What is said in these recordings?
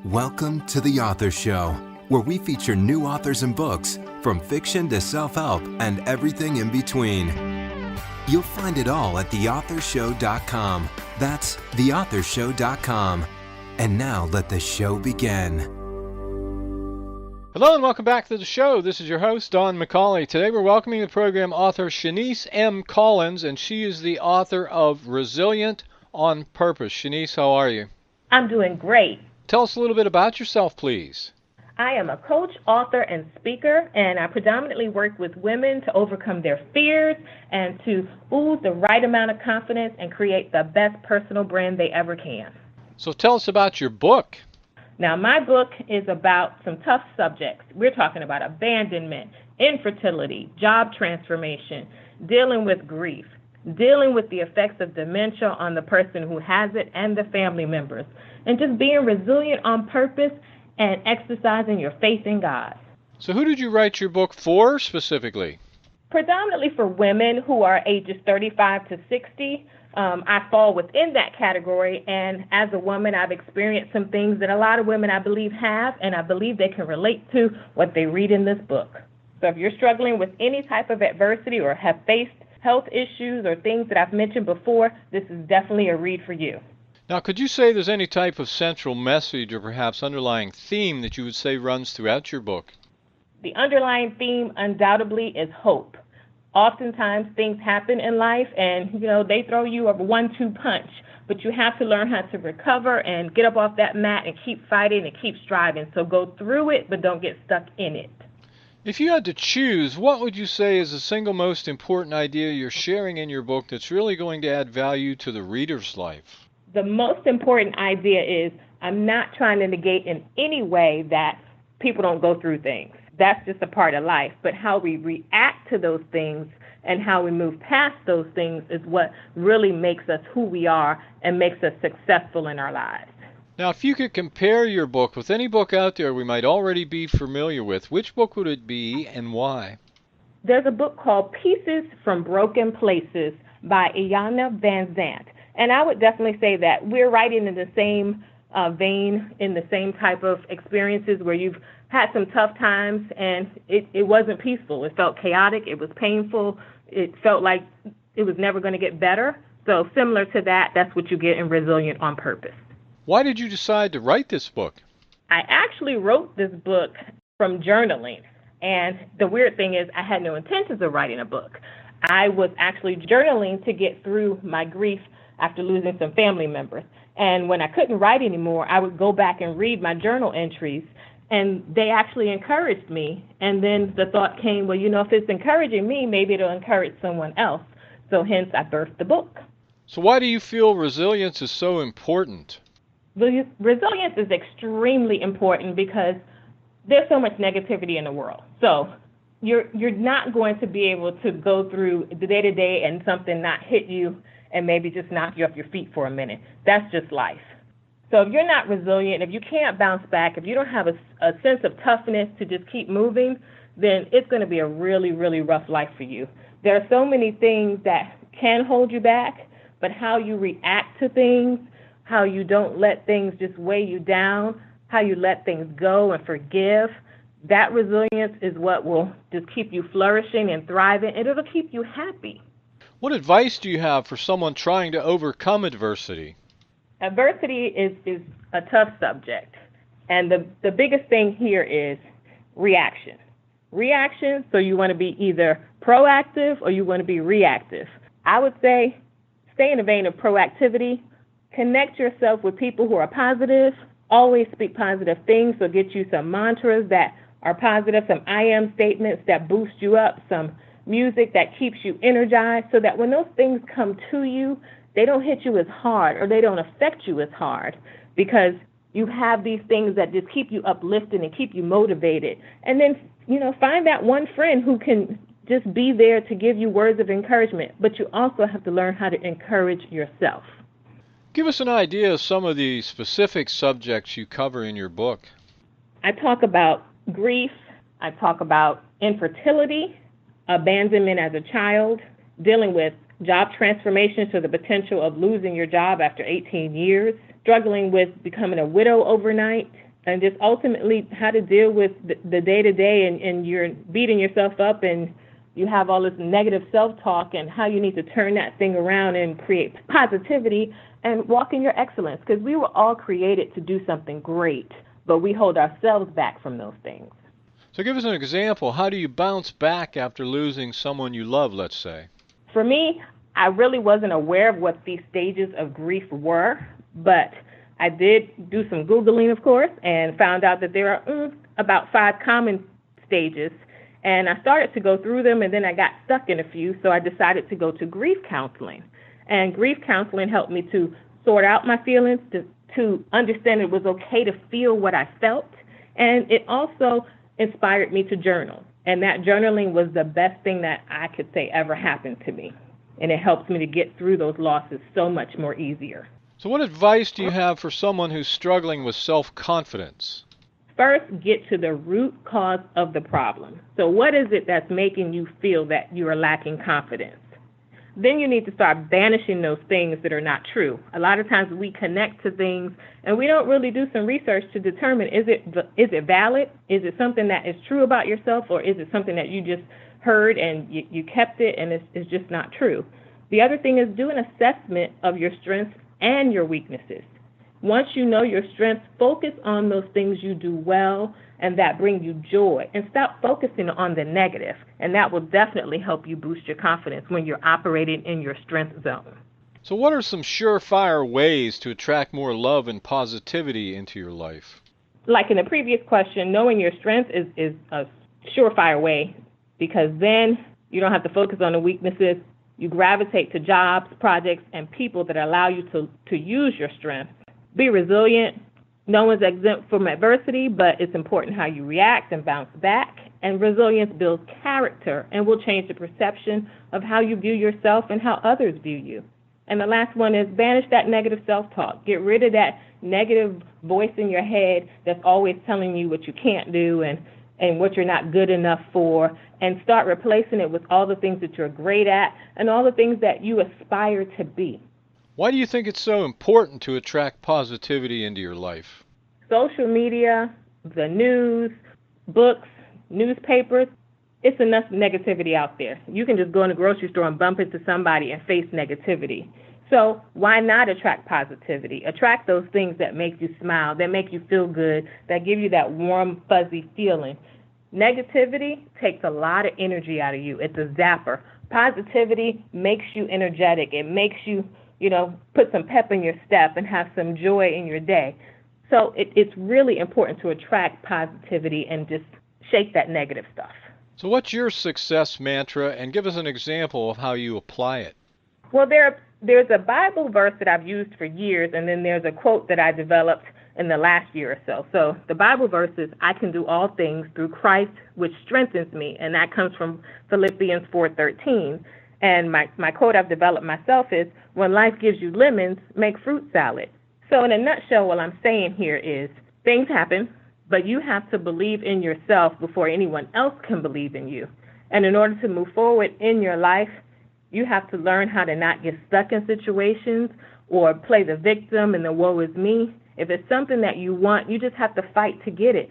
Welcome to The Author Show, where we feature new authors and books, from fiction to self-help and everything in between. You'll find it all at theauthorshow.com. That's theauthorshow.com. And now let the show begin. Hello and welcome back to the show. This is your host, Don McCauley. Today we're welcoming the program author Shinese M. Collins, and she is the author of Resilient on Purpose. Shinese, how are you? I'm doing great. Tell us a little bit about yourself, please. I am a coach, author, and speaker, and I predominantly work with women to overcome their fears and to ooze the right amount of confidence and create the best personal brand they ever can. So tell us about your book. Now, my book is about some tough subjects. We're talking about abandonment, infertility, job transformation, dealing with grief, dealing with the effects of dementia on the person who has it and the family members, and just being resilient on purpose and exercising your faith in God. So who did you write your book for specifically? Predominantly for women who are ages 35 to 60. I fall within that category, and as a woman, I've experienced some things that a lot of women, I believe, have, and I believe they can relate to what they read in this book. So if you're struggling with any type of adversity or have faced health issues or things that I've mentioned before, this is definitely a read for you. Now, could you say there's any type of central message or perhaps underlying theme that you would say runs throughout your book? The underlying theme undoubtedly is hope. Oftentimes things happen in life and, they throw you a 1-2 punch, but you have to learn how to recover and get up off that mat and keep fighting and keep striving. So go through it, but don't get stuck in it. If you had to choose, what would you say is the single most important idea you're sharing in your book that's really going to add value to the reader's life? The most important idea is I'm not trying to negate in any way that people don't go through things. That's just a part of life. But how we react to those things and how we move past those things is what really makes us who we are and makes us successful in our lives. Now, if you could compare your book with any book out there we might already be familiar with, which book would it be and why? There's a book called Pieces from Broken Places by Iyanla Vanzant. And I would definitely say that we're writing in the same vein, in the same type of experiences where you've had some tough times and it wasn't peaceful. It felt chaotic. It was painful. It felt like it was never going to get better. So similar to that, that's what you get in Resilient on Purpose. Why did you decide to write this book? I actually wrote this book from journaling. And the weird thing is I had no intentions of writing a book. I was actually journaling to get through my grief after losing some family members. And when I couldn't write anymore, I would go back and read my journal entries, and they actually encouraged me. And then the thought came, well, if it's encouraging me, maybe it'll encourage someone else. So hence, I birthed the book. So why do you feel resilience is so important? Resilience is extremely important because there's so much negativity in the world. So you're not going to be able to go through the day-to-day and something not hit you and maybe just knock you off your feet for a minute. That's just life. So if you're not resilient, if you can't bounce back, if you don't have a sense of toughness to just keep moving, then it's going to be a really, really rough life for you. There are so many things that can hold you back, but how you react to things, how you don't let things just weigh you down, how you let things go and forgive, that resilience is what will just keep you flourishing and thriving, and it'll keep you happy. What advice do you have for someone trying to overcome adversity? Adversity is a tough subject, and the biggest thing here is reaction. Reaction, so you want to be either proactive or you want to be reactive. I would say stay in the vein of proactivity. Connect yourself with people who are positive. Always speak positive things, so get you some mantras that are positive, some I am statements that boost you up, some music that keeps you energized, so that when those things come to you, they don't hit you as hard or they don't affect you as hard because you have these things that just keep you uplifted and keep you motivated. And then, find that one friend who can just be there to give you words of encouragement, but you also have to learn how to encourage yourself. Give us an idea of some of the specific subjects you cover in your book. I talk about grief. I talk about infertility, abandonment as a child, dealing with job transformation, so the potential of losing your job after 18 years, struggling with becoming a widow overnight, and just ultimately how to deal with the day-to-day, and you're beating yourself up and you have all this negative self-talk, and how you need to turn that thing around and create positivity and walk in your excellence, because we were all created to do something great, but we hold ourselves back from those things. So give us an example. How do you bounce back after losing someone you love, let's say? For me, I really wasn't aware of what these stages of grief were, but I did do some Googling, of course, and found out that there are about 5 common stages. And I started to go through them, and then I got stuck in a few, so I decided to go to grief counseling. And grief counseling helped me to sort out my feelings, to understand it was okay to feel what I felt, and it also inspired me to journal. And that journaling was the best thing that I could say ever happened to me. And it helps me to get through those losses so much more easier. So what advice do you have for someone who's struggling with self-confidence? First, get to the root cause of the problem. So what is it that's making you feel that you are lacking confidence? Then you need to start banishing those things that are not true. A lot of times we connect to things and we don't really do some research to determine, is it valid? Is it something that is true about yourself, or is it something that you just heard and you kept it and it's just not true? The other thing is do an assessment of your strengths and your weaknesses. Once you know your strengths, focus on those things you do well and that bring you joy, and stop focusing on the negative. And that will definitely help you boost your confidence when you're operating in your strength zone. So what are some surefire ways to attract more love and positivity into your life? Like in the previous question, knowing your strengths is a surefire way, because then you don't have to focus on the weaknesses. You gravitate to jobs, projects, and people that allow you to use your strengths. Be resilient. No one's exempt from adversity, but it's important how you react and bounce back. And resilience builds character and will change the perception of how you view yourself and how others view you. And the last one is banish that negative self-talk. Get rid of that negative voice in your head that's always telling you what you can't do and what you're not good enough for, and start replacing it with all the things that you're great at and all the things that you aspire to be. Why do you think it's so important to attract positivity into your life? Social media, the news, books, newspapers, it's enough negativity out there. You can just go in the grocery store and bump into somebody and face negativity. So why not attract positivity? Attract those things that make you smile, that make you feel good, that give you that warm, fuzzy feeling. Negativity takes a lot of energy out of you. It's a zapper. Positivity makes you energetic. It makes you, put some pep in your step and have some joy in your day. So it's really important to attract positivity and just shake that negative stuff. So what's your success mantra, and give us an example of how you apply it? Well, there's a Bible verse that I've used for years, and then there's a quote that I developed in the last year or so. So the Bible verse is, I can do all things through Christ, which strengthens me, and that comes from Philippians 4:13. And my quote I've developed myself is, when life gives you lemons, make fruit salad. So in a nutshell, what I'm saying here is, things happen, but you have to believe in yourself before anyone else can believe in you. And in order to move forward in your life, you have to learn how to not get stuck in situations or play the victim and the woe is me. If it's something that you want, you just have to fight to get it.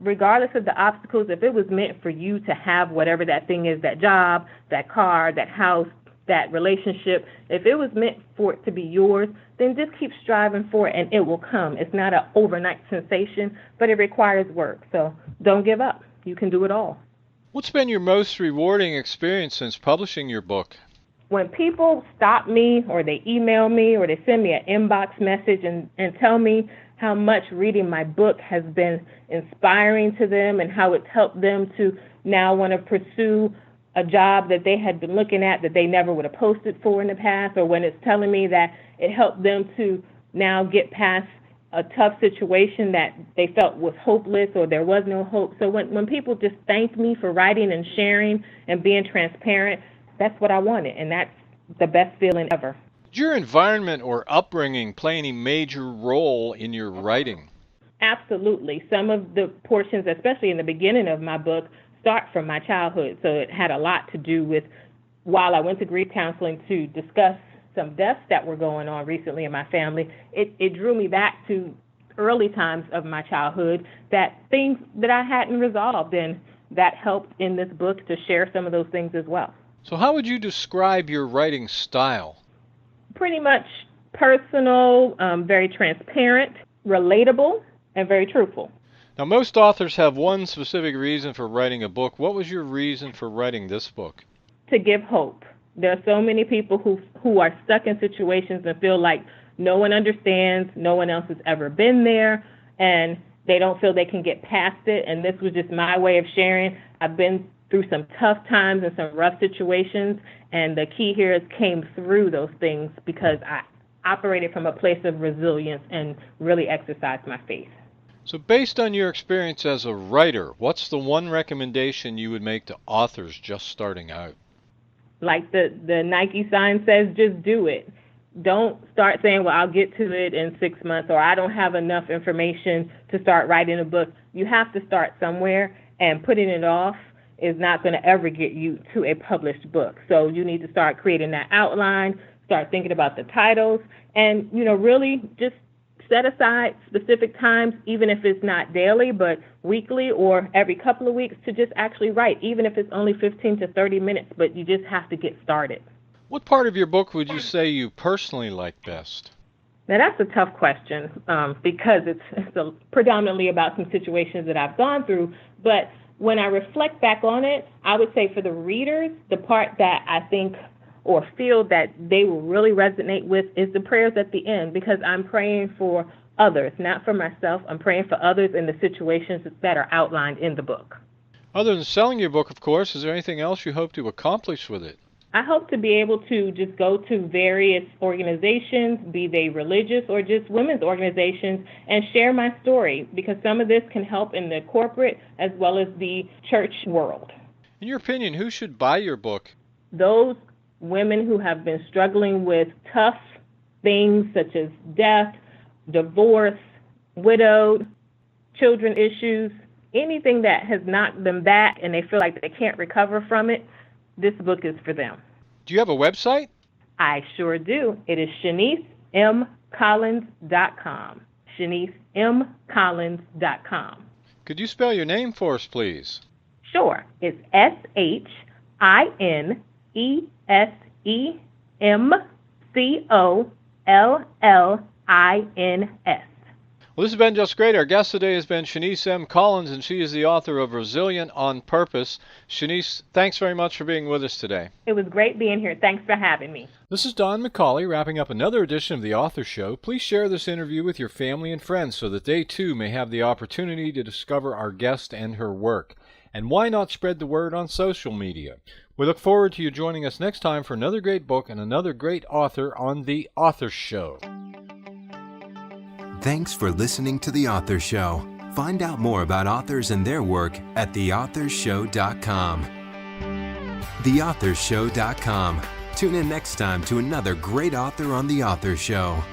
Regardless of the obstacles, if it was meant for you to have whatever that thing is, that job, that car, that house, that relationship, if it was meant for it to be yours, then just keep striving for it and it will come. It's not an overnight sensation, but it requires work. So don't give up. You can do it all. What's been your most rewarding experience since publishing your book? When people stop me or they email me or they send me an inbox message and tell me how much reading my book has been inspiring to them and how it's helped them to now want to pursue a job that they had been looking at that they never would have posted for in the past, or when it's telling me that it helped them to now get past a tough situation that they felt was hopeless or there was no hope. So when people just thank me for writing and sharing and being transparent, that's what I wanted, and that's the best feeling ever. Did your environment or upbringing play any major role in your writing? Absolutely. Some of the portions, especially in the beginning of my book, start from my childhood. So it had a lot to do with, while I went to grief counseling to discuss some deaths that were going on recently in my family, it drew me back to early times of my childhood, that things that I hadn't resolved, and that helped in this book to share some of those things as well. So how would you describe your writing style? Pretty much personal, very transparent, relatable, and very truthful. Now, most authors have one specific reason for writing a book. What was your reason for writing this book? To give hope. There are so many people who are stuck in situations and feel like no one understands, no one else has ever been there, and they don't feel they can get past it. And this was just my way of sharing. I've been through some tough times and some rough situations, and the key here is came through those things because I operated from a place of resilience and really exercised my faith. So based on your experience as a writer, what's the one recommendation you would make to authors just starting out? Like the Nike sign says, just do it. Don't start saying, well, I'll get to it in 6 months, or I don't have enough information to start writing a book. You have to start somewhere, and putting it off is not going to ever get you to a published book. So you need to start creating that outline, start thinking about the titles, and, really just set aside specific times, even if it's not daily, but weekly or every couple of weeks, to just actually write, even if it's only 15 to 30 minutes, but you just have to get started. What part of your book would you say you personally like best? Now, that's a tough question because it's predominantly about some situations that I've gone through, but when I reflect back on it, I would say for the readers, the part that I think or feel that they will really resonate with is the prayers at the end, because I'm praying for others, not for myself. I'm praying for others in the situations that are outlined in the book. Other than selling your book, of course, is there anything else you hope to accomplish with it? I hope to be able to just go to various organizations, be they religious or just women's organizations, and share my story, because some of this can help in the corporate as well as the church world. In your opinion, who should buy your book? Those women who have been struggling with tough things such as death, divorce, widowed, children issues, anything that has knocked them back and they feel like they can't recover from it, this book is for them. Do you have a website? I sure do. It is ShaniceMCollins.com. ShaniceMCollins.com. Could you spell your name for us, please? Sure. It's ShiniceMCollins. Well, this has been just great. Our guest today has been Shinese M. Collins, and she is the author of Resilient on Purpose. Shinese, thanks very much for being with us today. It was great being here. Thanks for having me. This is Don McCauley wrapping up another edition of The Author Show. Please share this interview with your family and friends so that they too may have the opportunity to discover our guest and her work. And why not spread the word on social media? We look forward to you joining us next time for another great book and another great author on The Author Show. Thanks for listening to The Author Show. Find out more about authors and their work at theauthorshow.com. Theauthorshow.com. Tune in next time to another great author on The Author Show.